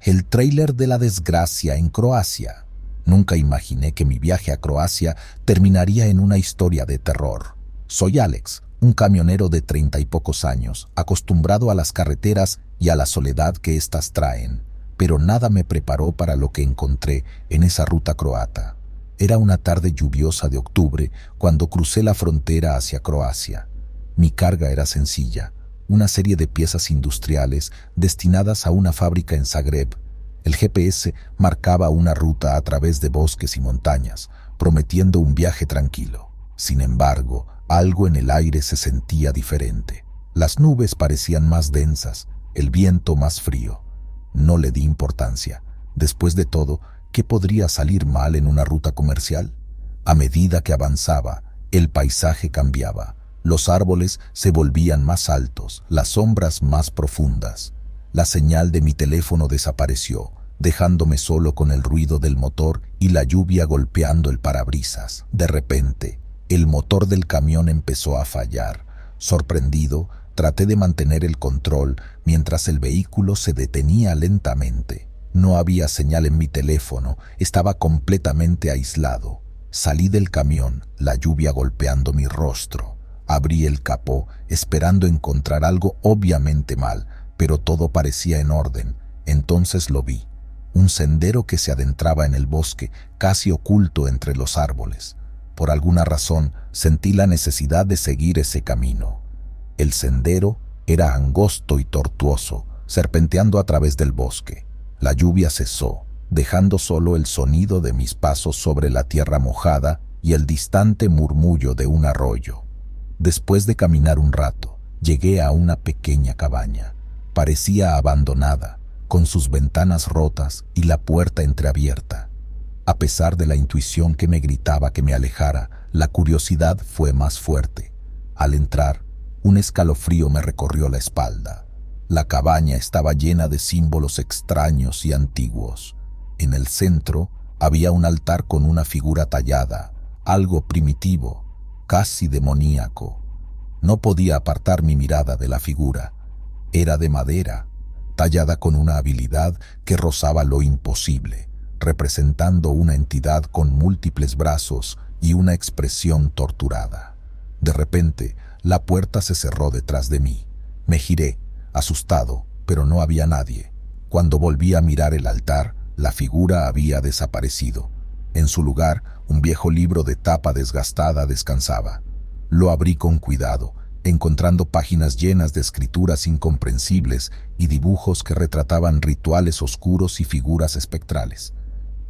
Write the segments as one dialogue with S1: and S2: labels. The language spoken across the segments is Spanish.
S1: El tráiler de la desgracia en Croacia. Nunca imaginé que mi viaje a Croacia terminaría en una historia de terror. Soy Alex, un camionero de 30 y pocos años, acostumbrado a las carreteras y a la soledad que éstas traen, pero nada me preparó para lo que encontré en esa ruta croata. Era una tarde lluviosa de octubre cuando crucé la frontera hacia Croacia. Mi carga era sencilla, una serie de piezas industriales destinadas a una fábrica en Zagreb. El GPS marcaba una ruta a través de bosques y montañas, prometiendo un viaje tranquilo. Sin embargo, algo en el aire se sentía diferente. Las nubes parecían más densas, el viento más frío. No le di importancia. Después de todo, ¿qué podría salir mal en una ruta comercial? A medida que avanzaba, el paisaje cambiaba. Los árboles se volvían más altos, las sombras más profundas. La señal de mi teléfono desapareció, dejándome solo con el ruido del motor y la lluvia golpeando el parabrisas. De repente, el motor del camión empezó a fallar. Sorprendido, traté de mantener el control mientras el vehículo se detenía lentamente. No había señal en mi teléfono, estaba completamente aislado. Salí del camión, la lluvia golpeando mi rostro. Abrí el capó, esperando encontrar algo obviamente mal, pero todo parecía en orden. Entonces lo vi. Un sendero que se adentraba en el bosque, casi oculto entre los árboles. Por alguna razón, sentí la necesidad de seguir ese camino. El sendero era angosto y tortuoso, serpenteando a través del bosque. La lluvia cesó, dejando solo el sonido de mis pasos sobre la tierra mojada y el distante murmullo de un arroyo. Después de caminar un rato, llegué a una pequeña cabaña. Parecía abandonada, con sus ventanas rotas y la puerta entreabierta. A pesar de la intuición que me gritaba que me alejara, la curiosidad fue más fuerte. Al entrar, un escalofrío me recorrió la espalda. La cabaña estaba llena de símbolos extraños y antiguos. En el centro había un altar con una figura tallada, algo primitivo, casi demoníaco. No podía apartar mi mirada de la figura. Era de madera, tallada con una habilidad que rozaba lo imposible, representando una entidad con múltiples brazos y una expresión torturada. De repente, la puerta se cerró detrás de mí. Me giré, asustado, pero no había nadie. Cuando volví a mirar el altar, la figura había desaparecido. En su lugar, un viejo libro de tapa desgastada descansaba. Lo abrí con cuidado, encontrando páginas llenas de escrituras incomprensibles y dibujos que retrataban rituales oscuros y figuras espectrales.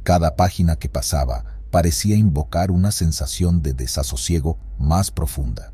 S1: Cada página que pasaba parecía invocar una sensación de desasosiego más profunda.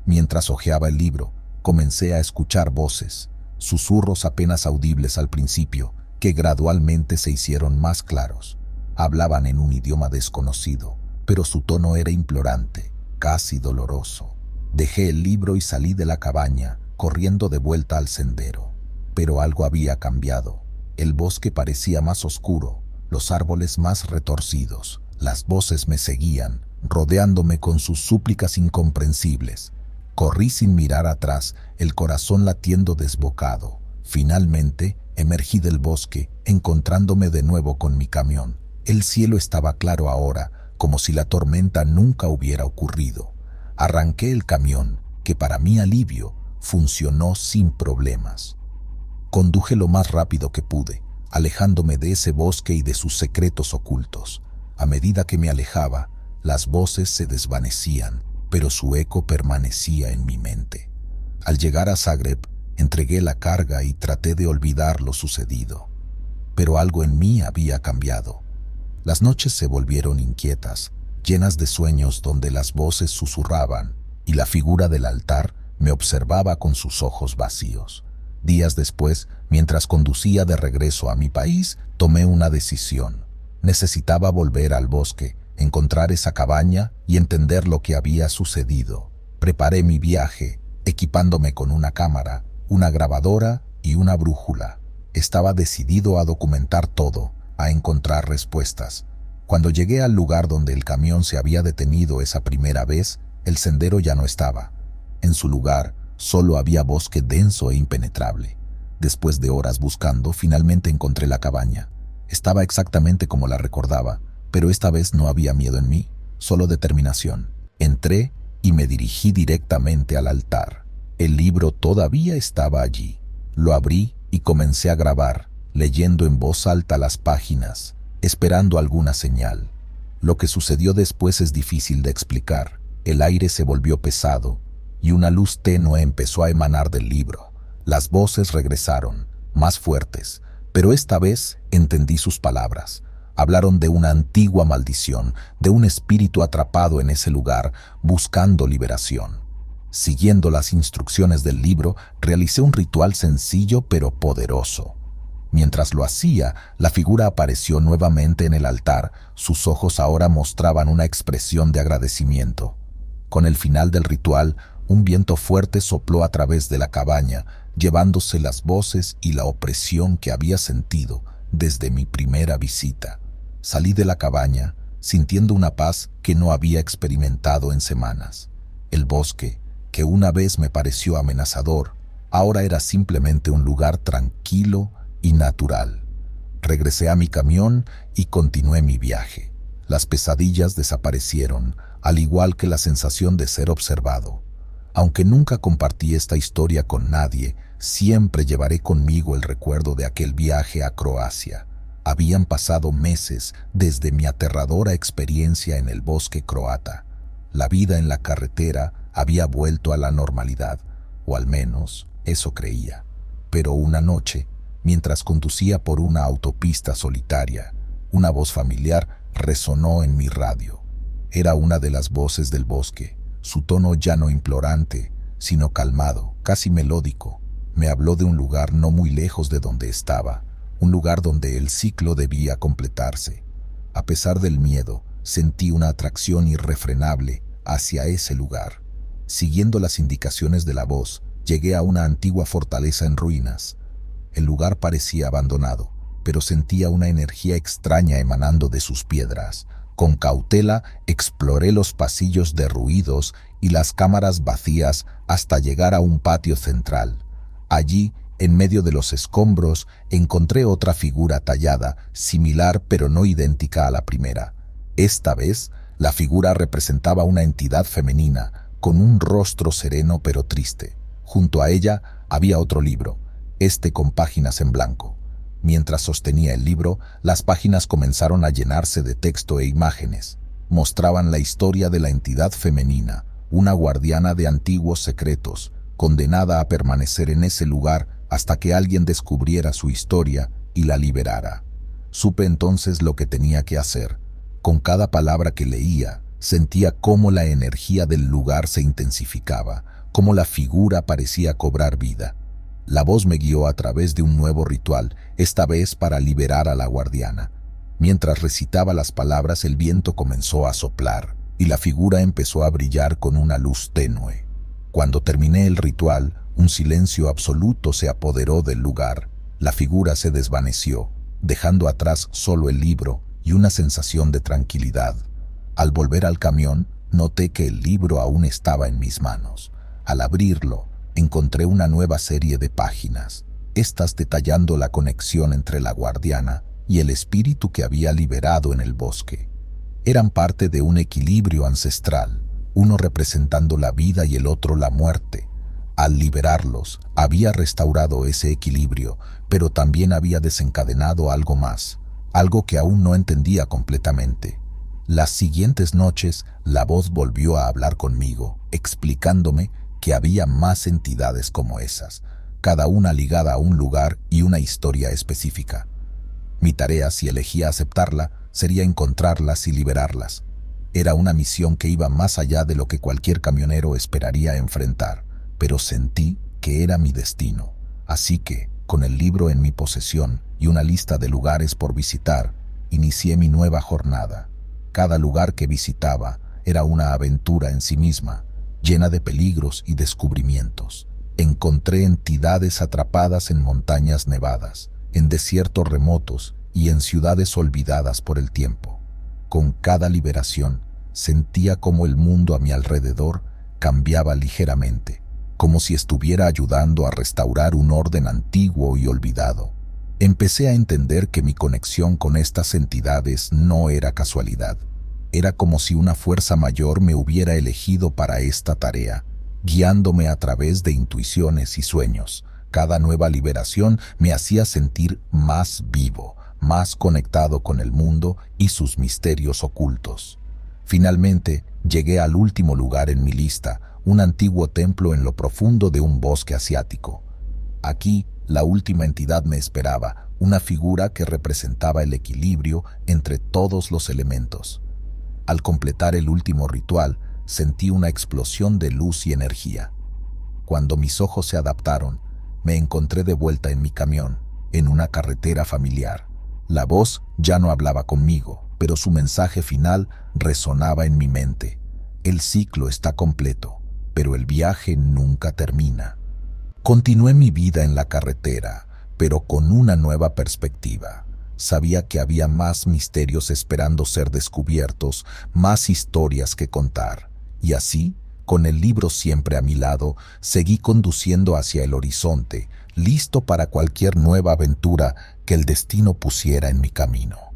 S1: Mientras hojeaba el libro, comencé a escuchar voces, susurros apenas audibles al principio, que gradualmente se hicieron más claros. Hablaban en un idioma desconocido, pero su tono era implorante, casi doloroso. Dejé el libro y salí de la cabaña, corriendo de vuelta al sendero. Pero algo había cambiado. El bosque parecía más oscuro, los árboles más retorcidos. Las voces me seguían, rodeándome con sus súplicas incomprensibles. Corrí sin mirar atrás, el corazón latiendo desbocado. Finalmente, emergí del bosque, encontrándome de nuevo con mi camión. El cielo estaba claro ahora, como si la tormenta nunca hubiera ocurrido. Arranqué el camión, que para mi alivio funcionó sin problemas. Conduje lo más rápido que pude, alejándome de ese bosque y de sus secretos ocultos. A medida que me alejaba, las voces se desvanecían, pero su eco permanecía en mi mente. Al llegar a Zagreb, entregué la carga y traté de olvidar lo sucedido. Pero algo en mí había cambiado. Las noches se volvieron inquietas, llenas de sueños donde las voces susurraban y la figura del altar me observaba con sus ojos vacíos. Días después, mientras conducía de regreso a mi país, tomé una decisión. Necesitaba volver al bosque, encontrar esa cabaña y entender lo que había sucedido. Preparé mi viaje, equipándome con una cámara, una grabadora y una brújula. Estaba decidido a documentar todo, a encontrar respuestas. Cuando llegué al lugar donde el camión se había detenido esa primera vez, el sendero ya no estaba. En su lugar, solo había bosque denso e impenetrable. Después de horas buscando, finalmente encontré la cabaña. Estaba exactamente como la recordaba, pero esta vez no había miedo en mí, solo determinación. Entré y me dirigí directamente al altar. El libro todavía estaba allí. Lo abrí y comencé a grabar, leyendo en voz alta las páginas, esperando alguna señal. Lo que sucedió después es difícil de explicar. El aire se volvió pesado y una luz tenue empezó a emanar del libro. Las voces regresaron, más fuertes, pero esta vez entendí sus palabras. Hablaron de una antigua maldición, de un espíritu atrapado en ese lugar, buscando liberación. Siguiendo las instrucciones del libro, realicé un ritual sencillo pero poderoso. Mientras lo hacía, la figura apareció nuevamente en el altar. Sus ojos ahora mostraban una expresión de agradecimiento. Con el final del ritual, un viento fuerte sopló a través de la cabaña, llevándose las voces y la opresión que había sentido desde mi primera visita. Salí de la cabaña, sintiendo una paz que no había experimentado en semanas. El bosque, que una vez me pareció amenazador, ahora era simplemente un lugar tranquilo y natural. Regresé a mi camión y continué mi viaje. Las pesadillas desaparecieron, al igual que la sensación de ser observado. Aunque nunca compartí esta historia con nadie, siempre llevaré conmigo el recuerdo de aquel viaje a Croacia. Habían pasado meses desde mi aterradora experiencia en el bosque croata. La vida en la carretera había vuelto a la normalidad, o al menos eso creía. Pero una noche, mientras conducía por una autopista solitaria, una voz familiar resonó en mi radio. Era una de las voces del bosque. Su tono ya no implorante, sino calmado, casi melódico. Me habló de un lugar no muy lejos de donde estaba, un lugar donde el ciclo debía completarse. A pesar del miedo, sentí una atracción irrefrenable hacia ese lugar. Siguiendo las indicaciones de la voz, llegué a una antigua fortaleza en ruinas. El lugar parecía abandonado, pero sentía una energía extraña emanando de sus piedras. Con cautela exploré los pasillos derruidos y las cámaras vacías hasta llegar a un patio central. Allí, en medio de los escombros, encontré otra figura tallada, similar pero no idéntica a la primera. Esta vez, la figura representaba una entidad femenina, con un rostro sereno pero triste. Junto a ella había otro libro, este con páginas en blanco. Mientras sostenía el libro, las páginas comenzaron a llenarse de texto e imágenes. Mostraban la historia de la entidad femenina, una guardiana de antiguos secretos, condenada a permanecer en ese lugar hasta que alguien descubriera su historia y la liberara. Supe entonces lo que tenía que hacer. Con cada palabra que leía, sentía cómo la energía del lugar se intensificaba, cómo la figura parecía cobrar vida. La voz me guió a través de un nuevo ritual, esta vez para liberar a la guardiana. Mientras recitaba las palabras, el viento comenzó a soplar y la figura empezó a brillar con una luz tenue. Cuando terminé el ritual, un silencio absoluto se apoderó del lugar. La figura se desvaneció, dejando atrás solo el libro y una sensación de tranquilidad. Al volver al camión, noté que el libro aún estaba en mis manos. Al abrirlo, encontré una nueva serie de páginas, estas detallando la conexión entre la guardiana y el espíritu que había liberado en el bosque. Eran parte de un equilibrio ancestral, uno representando la vida y el otro la muerte. Al liberarlos, había restaurado ese equilibrio, pero también había desencadenado algo más, algo que aún no entendía completamente. Las siguientes noches, la voz volvió a hablar conmigo, explicándome que había más entidades como esas, cada una ligada a un lugar y una historia específica. Mi tarea, si elegía aceptarla, sería encontrarlas y liberarlas. Era una misión que iba más allá de lo que cualquier camionero esperaría enfrentar, pero sentí que era mi destino. Así que, con el libro en mi posesión y una lista de lugares por visitar, inicié mi nueva jornada. Cada lugar que visitaba era una aventura en sí misma, llena de peligros y descubrimientos. Encontré entidades atrapadas en montañas nevadas, en desiertos remotos y en ciudades olvidadas por el tiempo. Con cada liberación, sentía como el mundo a mi alrededor cambiaba ligeramente, como si estuviera ayudando a restaurar un orden antiguo y olvidado. Empecé a entender que mi conexión con estas entidades no era casualidad. Era como si una fuerza mayor me hubiera elegido para esta tarea, guiándome a través de intuiciones y sueños. Cada nueva liberación me hacía sentir más vivo, más conectado con el mundo y sus misterios ocultos. Finalmente, llegué al último lugar en mi lista, un antiguo templo en lo profundo de un bosque asiático. Aquí, la última entidad me esperaba, una figura que representaba el equilibrio entre todos los elementos. Al completar el último ritual, sentí una explosión de luz y energía. Cuando mis ojos se adaptaron, me encontré de vuelta en mi camión, en una carretera familiar. La voz ya no hablaba conmigo, pero su mensaje final resonaba en mi mente. El ciclo está completo, pero el viaje nunca termina. Continué mi vida en la carretera, pero con una nueva perspectiva. Sabía que había más misterios esperando ser descubiertos, más historias que contar. Y así, con el libro siempre a mi lado, seguí conduciendo hacia el horizonte, listo para cualquier nueva aventura que el destino pusiera en mi camino.